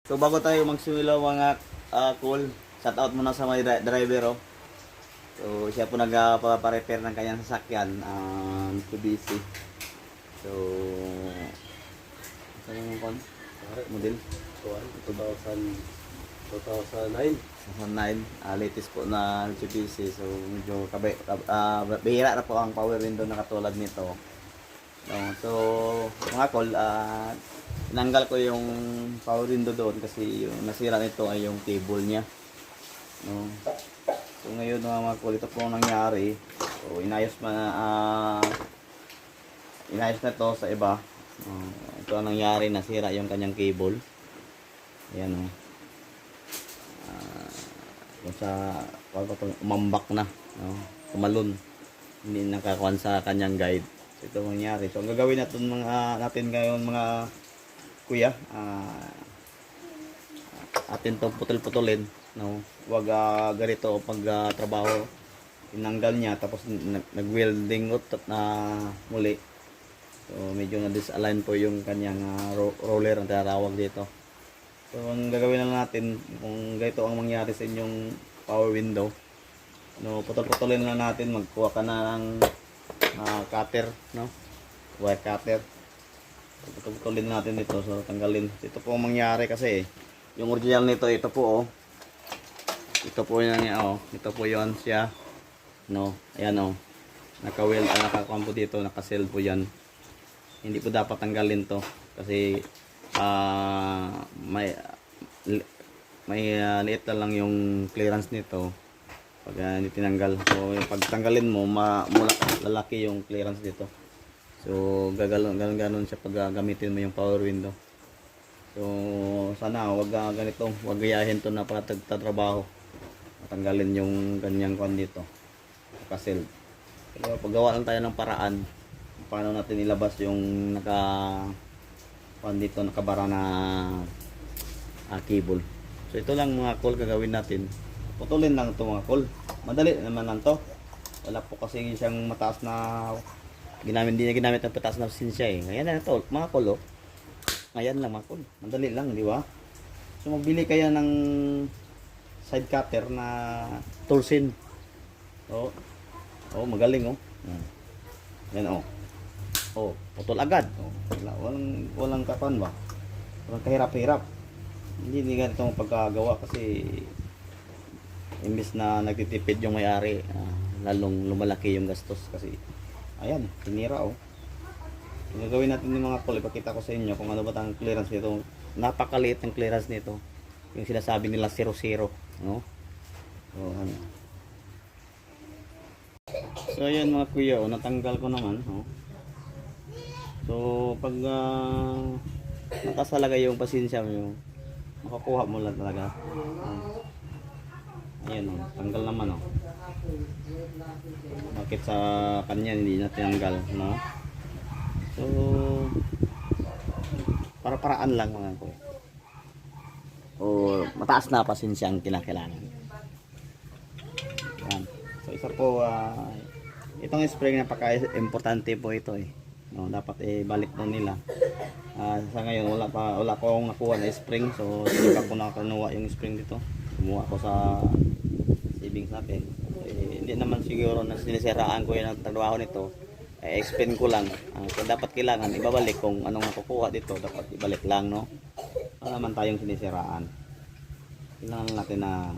So bago tayo magsimula mga cool, shout out muna sa mga driver oh. So siya po nagpa-repair ng kanyang sasakyan, Mitsubishi. So ano yung model? 2009. 2009, latest po na Mitsubishi. So medyo bihira na po ang power window na katulad nito. No, so mga call, tinanggal ko yung power window doon kasi yung nasira nito ay yung cable niya. No. So ngayon mga call, ito po ang nangyari. So inayos na to sa iba. Ito ang nangyari, nasira yung kanyang cable. Ayan o. Kung sa umambak na, no? Tumalon. Hindi nakakuan sa kanyang guide. So, ito mangyari. So, ang gagawin natin ngayon mga kuya, atin to putol-putulin, no? Huwag ganito pag trabaho, tinanggal niya tapos nag-welding na muli. So, medyo na-disalign po yung kanyang roller ang tinatawag dito. So, ang gagawin lang natin, kung ganito ang mangyari sa inyong power window, no, putol-putulin lang natin, magkuha ka na ng cutter, no? Wire cutter. Putulin natin dito, so tanggalin. Ito po ang mangyari kasi yung original nito, ito po oh. Ito po yan, oh. Ito po 'yon siya. No, ayan oh. Naka-weld, nakakuan po dito, naka-seal po 'yan. Hindi po dapat tanggalin 'to kasi may liit na lang yung clearance nito. Pag hindi tinanggal, so yung pagtanggalin mo, lalaki yung clearance dito. So ganon siya pag gamitin mo yung power window. So sana wag ganito, wag gayahin to na pagtatrabaho. Tanggalin yung ganyang kon dito. Kasil. Pero paggawa lang tayo ng paraan paano natin ilabas yung dito nakabara na cable. So ito lang mga call gagawin natin. Putulin lang ito mga call. Madali naman lang to. Wala po kasi siyang mataas na hindi niya ginamit ang pataas na sinsya eh. Ngayon na ito mga call oh. Ngayon lang mga call. Madali lang, di ba? So magbili kayo ng side cutter na Torsen. Oh. Oh, magaling oh. Yan oh. Oh, putol agad. Oh. Walang kapan ba? Walang kahirap-hirap. Hindi ganito ang pagkagawa kasi imbis na nagtitipid yung may-ari, lalong lumalaki yung gastos kasi ayan, tinira oh. Yung gagawin natin ng mga pol, ipakita ko sa inyo kung ano ba ang clearance nito. Napakaliit ng clearance nito. Yung sinasabi nila 00, no? So, ano. So ayan mga kuya, oh, natanggal ko naman, oh. So pag nakasalaga yung pasensya mo, makakuha mo lang talaga. Ayan oh, tanggal naman oh. Bakit sa kanya hindi na tinanggal, no? So para-paraan lang mga ko. O mataas na pasensya ang kinakailangan. Yan. So isa po itong spring napaka-importante po ito eh. No, dapat balik mo nila. Sa ngayon wala pa akong nakuha na spring, so hindi pa ko nakakuha yung spring dito. Kumuha ko sa savings natin. Hindi naman siguro na sinisiraan ko yung trabaho nito. Explain ko lang. Kung dapat kailangan ibabalik kung anong nakukuha dito, dapat ibalik lang, no? Wala naman tayong sinisiraan. Kailangan natin na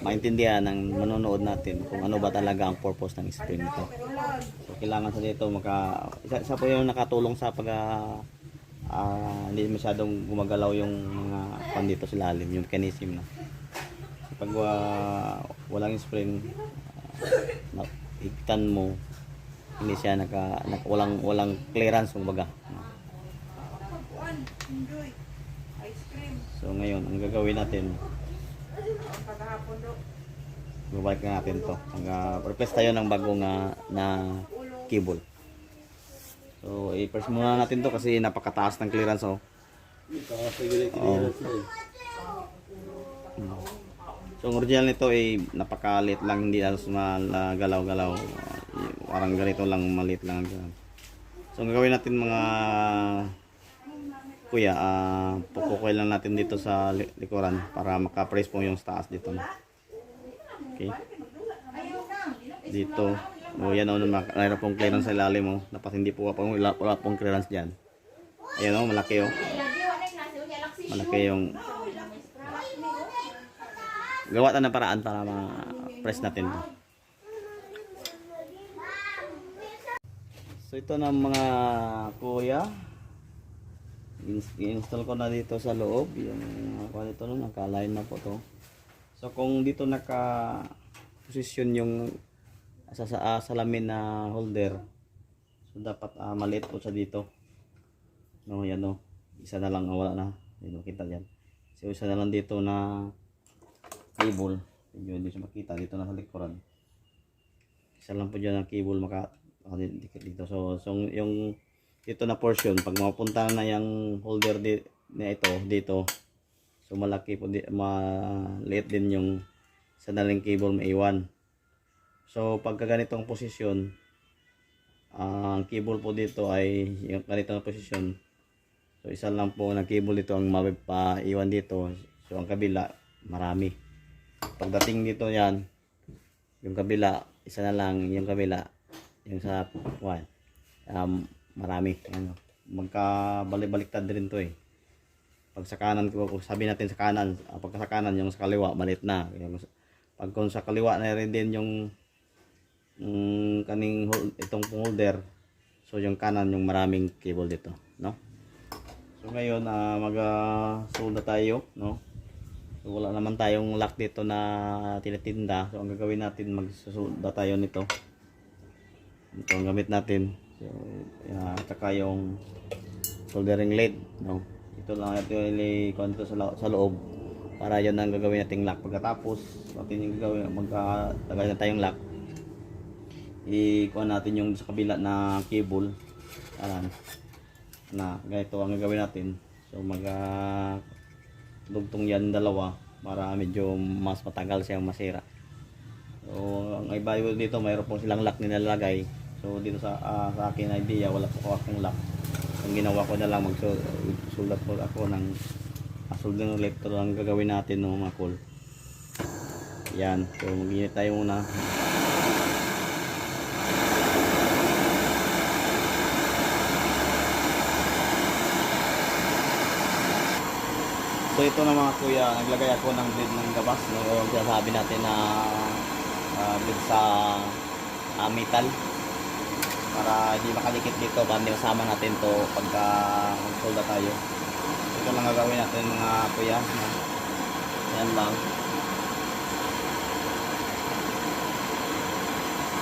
maintindihan ng manonood natin kung ano ba talaga ang purpose ng spring nito. So kailangan sa dito isa po yung nakatulong sa pag hindi masyadong gumagalaw yung mga pan dito sa lalim, yung mechanism na. Pag walang spring, ikitan mo, hindi siya walang clearance kumbaga. So ngayon, ang gagawin natin, babalik na natin to. Replace tayo ng bagong na cable. So i-press muna natin to kasi napakataas ng clearance oh. So ang original nito ay napakalit lang, hindi halos magalaw-galaw. Parang ganito lang, maliit lang. So ang gagawin natin mga kuya, pukukoy lang natin dito sa likuran para maka-press po yung taas dito. No? Okay. Dito. O yan o, mayroon pong clearance sa ilalim mo. Dapat hindi po wala pong clearance dyan. Ayan o, malaki o. Malaki yung gawa na ng paraan para ma-press natin to. So ito na mga kuya, i-install ko na dito sa loob yung ako dito no, naka-align na po to. So kung dito naka-position yung salamin na holder, so dapat maliit po siya dito. No, yan no. Isa na lang wala na. Hindi makita diyan. So isa na lang dito na cable. Hindi siya makita dito na sa likuran. Isa lang po diyan ang cable dito. So yung ito na portion pag mapunta na yung holder na ito dito, so malaki po maliit din yung sanaling cable maiwan. So pagka ganitong posisyon, ang cable po dito ay yung ganitong posisyon, so isa lang po na cable dito ang mapaiwan dito. So ang kabila marami. Pagdating dito yan, yung kabila isa na lang, yung kabila yung sa marami. Ano, magkabalik-baliktad din to eh. Pag sa kanan, kung sabi natin sa kanan, pag sa kanan yung sa kaliwa maliit na. Pag kung sa kaliwa na rin din yung kaning itong holder, so yung kanan yung maraming cable dito, no? So ngayon mag-solda tayo, no? So wala naman tayong lock dito na tinitinda. So ang gagawin natin, magsusolda tayo nito. Ito ang gamit natin. So, tsaka yung soldering lead, no? Ito lang ito yung sa loob para yun ang gagawin nating lock. Pagkatapos natin yung gagawin, magkatagal na tayong lock, ikuha natin yung sa kabila na cable. Ayan. Na ganito ang gagawin natin. So dugtong yan dalawa para medyo mas matagal siyang masira. So ang iba dito mayroon po silang lock nilalagay. So dito sa akin idea, wala po akong lock. Ang ginawa ko na lang, magsulat po ako ng soldering lead. Ito lang gagawin natin no, mga cool. Yan, so mag-init tayo muna. So ito na mga kuya, naglagay ako ng blade ng gabas, no? Yung sabi natin na blade sa metal para hindi makadikit dito, para hindi masama natin to pagka magsolda tayo. Ito lang gagawin natin mga kuya, no? Yan lang.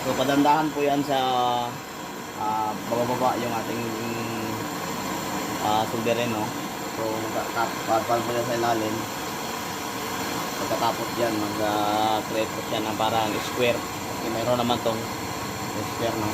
So padandahan po yan sa bababa yung ating solderin, no? So papal po yan sa ilalim. Pagkatapos yan, mag-create po siya ng parang square. Kasi mayroon naman tong square, no?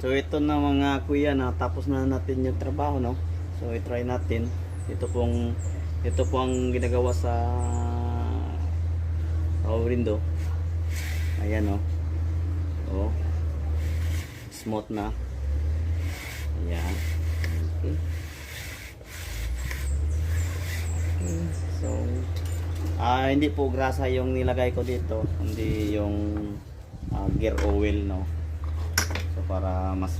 So ito na mga kuya, na tapos na natin yung trabaho, no? So i-try natin. Ito po ang ginagawa sa window. Ayan, no? Oh. Smooth na. Ayan. Okay. So hindi po grasa yung nilagay ko dito, hindi yung gear oil, no? So para mas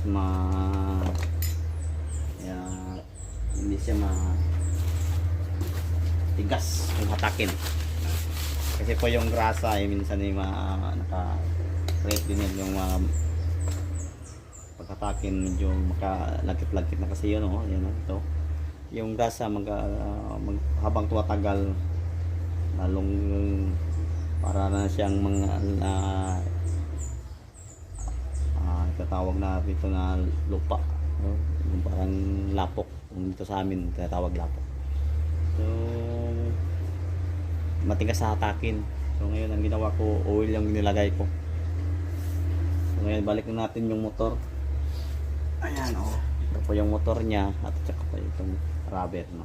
hindi siya tigas kung hatakin. Kasi po yung grasa minsan ay naka-create din yung pagkatakin, medyo makalagkit-lagkit na kasi yun, oh. Yan, ito. Yung grasa habang tumatagal, lalong para na siyang mga tatawag na dito na lupa, no? Yung parang lapok, dito sa amin tinatawag lapok. So matigas sa hatakin. So ngayon ang ginawa ko, oil yung nilagay ko. So ngayon balik na natin yung motor. Ayan, oh. Ito po yung motor niya at saka pa itong rubber, no?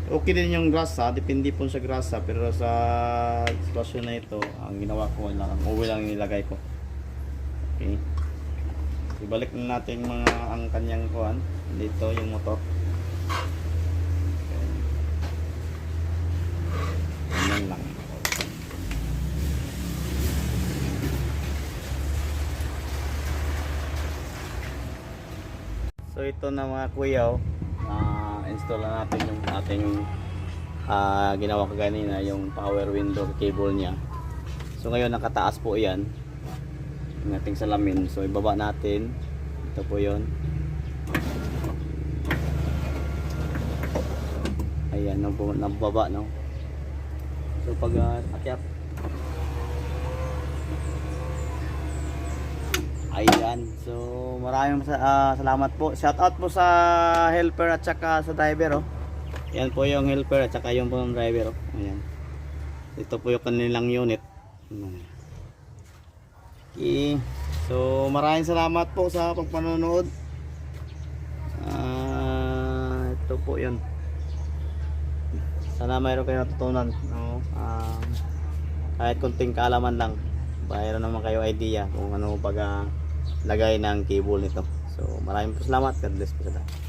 Okay din yung grasa, depende po sa grasa, pero sa sitwasyon na ito, ang ginawa ko lang, ang oil lang nilagay ko. Okay. Ibalik na natin ang kanyang kuhan dito, yung motor. Okay. Ganyan lang. So ito na mga kuya, oh. Install na natin yung ating ginawa ko kanina, yung power window cable niya. So ngayon nakataas po yan yung ating salamin. So ibaba natin. Ito po yon. Ayan, nababa, no? So pag akyat, ayan. So maraming salamat po. Shout out po sa helper at saka sa driver, oh. Yan po yung helper at saka yung po yung driver, oh. Ayan. Ito po yung kanilang unit. Okay. So maraming salamat po sa pagpanonood. Ito po yun. Sana mayroon kayo natutunan, no? Kahit kunting kaalaman lang, mayroon naman kayo idea kung ano pag lagay ng cable nito. So maraming po salamat. God bless po sa lahat.